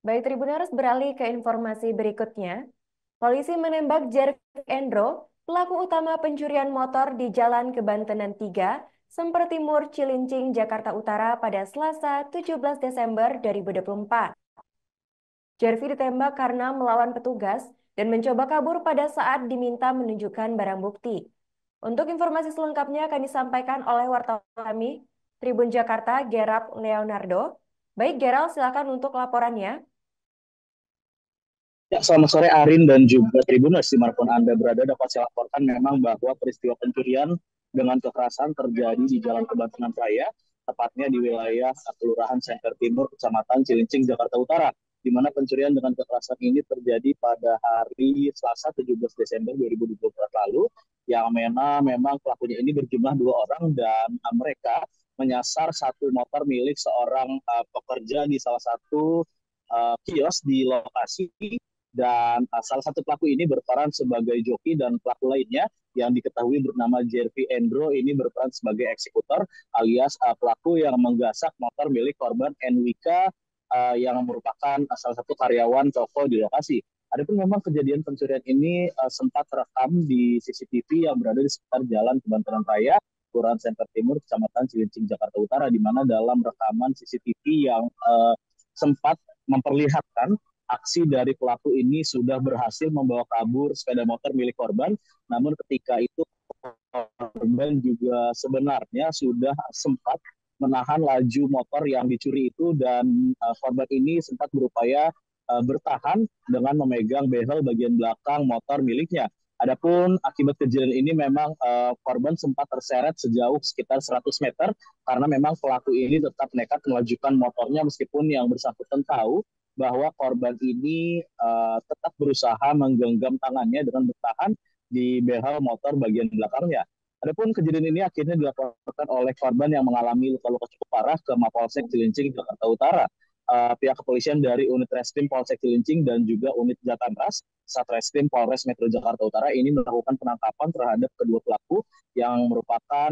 Baik, Tribuners, beralih ke informasi berikutnya. Polisi menembak Jervik Endro, pelaku utama pencurian motor di Jalan Kebantenan 3, Semper Timur, Cilincing, Jakarta Utara pada Selasa 17 Desember 2024. Jervik ditembak karena melawan petugas dan mencoba kabur pada saat diminta menunjukkan barang bukti. Untuk informasi selengkapnya akan disampaikan oleh wartawan kami, Tribun Jakarta, Gerald Leonardo. Baik, Gerald, silakan untuk laporannya. Ya, selamat sore Arin dan juga Tribuners dimanapun Anda berada, dapat saya laporkan memang bahwa peristiwa pencurian dengan kekerasan terjadi di Jalan Kebantenan Raya, tepatnya di wilayah Kelurahan Semper Timur, Kecamatan Cilincing, Jakarta Utara, di mana pencurian dengan kekerasan ini terjadi pada hari Selasa 17 Desember 2024 lalu, yang memang pelakunya ini berjumlah 2 orang dan mereka menyasar satu motor milik seorang pekerja di salah satu kios di lokasi dan salah satu pelaku ini berperan sebagai joki dan pelaku lainnya yang diketahui bernama Jervik Endro ini berperan sebagai eksekutor alias pelaku yang menggasak motor milik korban NWK yang merupakan salah satu karyawan toko di lokasi. Adapun memang kejadian pencurian ini sempat terekam di CCTV yang berada di sekitar Jalan Kebantenan Raya, Kelurahan Semper Timur, Kecamatan Cilincing, Jakarta Utara, di mana dalam rekaman CCTV yang sempat memperlihatkan aksi dari pelaku ini sudah berhasil membawa kabur sepeda motor milik korban. Namun ketika itu korban juga sebenarnya sudah sempat menahan laju motor yang dicuri itu dan korban ini sempat berupaya bertahan dengan memegang behel bagian belakang motor miliknya. Adapun akibat kejadian ini memang korban sempat terseret sejauh sekitar 100 meter karena memang pelaku ini tetap nekat melajukan motornya meskipun yang bersangkutan tahu bahwa korban ini tetap berusaha menggenggam tangannya dengan bertahan di behel motor bagian belakangnya. Adapun kejadian ini akhirnya dilaporkan oleh korban yang mengalami luka-luka cukup parah ke Mapolsek Cilincing, Jakarta Utara. Pihak kepolisian dari unit Reskrim Polsek Cilincing dan juga unit Jatanras Satreskrim Polres Metro Jakarta Utara ini melakukan penangkapan terhadap kedua pelaku yang merupakan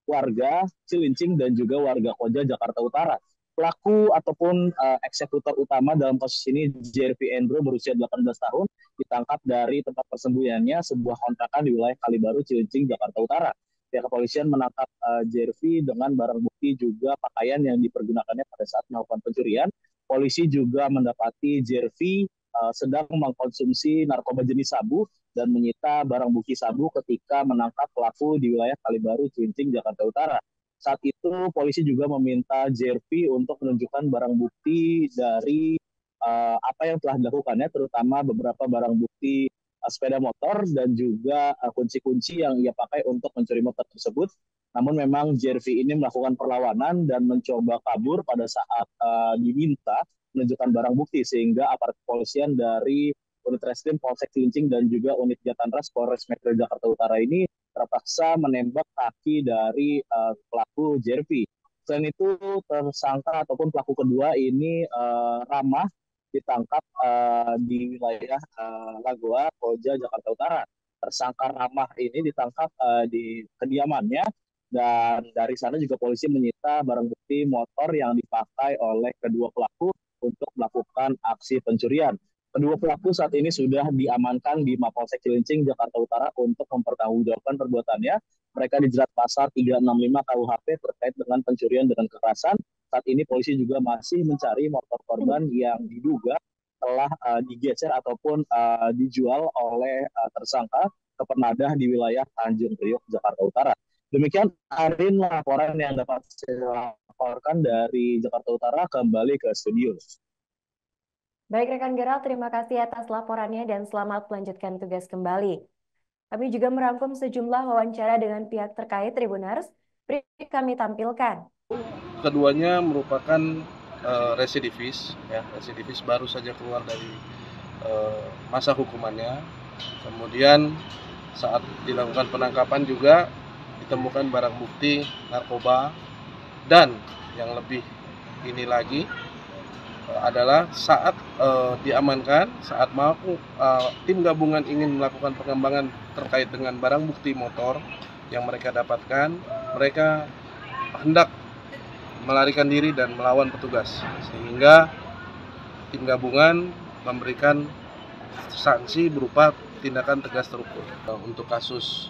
warga Cilincing dan juga warga Koja, Jakarta Utara. Pelaku ataupun eksekutor utama dalam kasus ini, Jervik Endro, berusia 18 tahun, ditangkap dari tempat persembunyiannya sebuah kontrakan di wilayah Kalibaru, Cilincing, Jakarta Utara. Pihak kepolisian menangkap Jervik dengan barang bukti juga pakaian yang dipergunakannya pada saat melakukan pencurian. Polisi juga mendapati Jervik sedang mengkonsumsi narkoba jenis sabu dan menyita barang bukti sabu ketika menangkap pelaku di wilayah Kalibaru, Cilincing, Jakarta Utara. Saat itu polisi juga meminta Jervik untuk menunjukkan barang bukti dari apa yang telah dilakukannya, terutama beberapa barang bukti sepeda motor dan juga kunci-kunci yang ia pakai untuk mencuri motor tersebut. Namun memang Jervik ini melakukan perlawanan dan mencoba kabur pada saat diminta menunjukkan barang bukti, sehingga aparat kepolisian dari unit Reskrim Polsek Cilincing dan juga unit Jatanras Polres Metro Jakarta Utara ini terpaksa menembak kaki dari pelaku Jervik. Selain itu, tersangka ataupun pelaku kedua ini Ramah ditangkap di wilayah Lagoa, Koja, Jakarta Utara. Tersangka Ramah ini ditangkap di kediamannya dan dari sana juga polisi menyita barang bukti motor yang dipakai oleh kedua pelaku untuk melakukan aksi pencurian. Kedua pelaku saat ini sudah diamankan di Mapolsek Cilincing, Jakarta Utara untuk mempertanggungjawabkan perbuatannya. Mereka dijerat pasal 365 KUHP terkait dengan pencurian dengan kekerasan. Saat ini polisi juga masih mencari motor korban yang diduga telah digeser ataupun dijual oleh tersangka ke penadah di wilayah Tanjung Priok, Jakarta Utara. Demikian Arin laporan yang dapat saya laporkan dari Jakarta Utara, kembali ke studio. Baik, rekan Gerald, terima kasih atas laporannya dan selamat melanjutkan tugas kembali. Kami juga merangkum sejumlah wawancara dengan pihak terkait Tribuners. Berikut kami tampilkan. Keduanya merupakan residivis, ya, residivis baru saja keluar dari masa hukumannya. Kemudian saat dilakukan penangkapan juga ditemukan barang bukti narkoba dan yang lebih ini lagi adalah saat diamankan, saat tim gabungan ingin melakukan pengembangan terkait dengan barang bukti motor yang mereka dapatkan, mereka hendak melarikan diri dan melawan petugas, sehingga tim gabungan memberikan sanksi berupa tindakan tegas terukur. Untuk kasus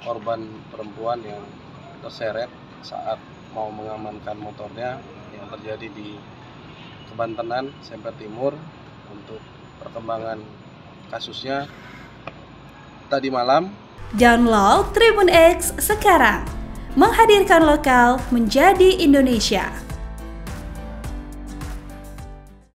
korban perempuan yang terseret saat mau mengamankan motornya yang terjadi di Kebantenan, Semper Timur, untuk perkembangan kasusnya tadi malam. Download Tribun X sekarang, menghadirkan lokal menjadi Indonesia.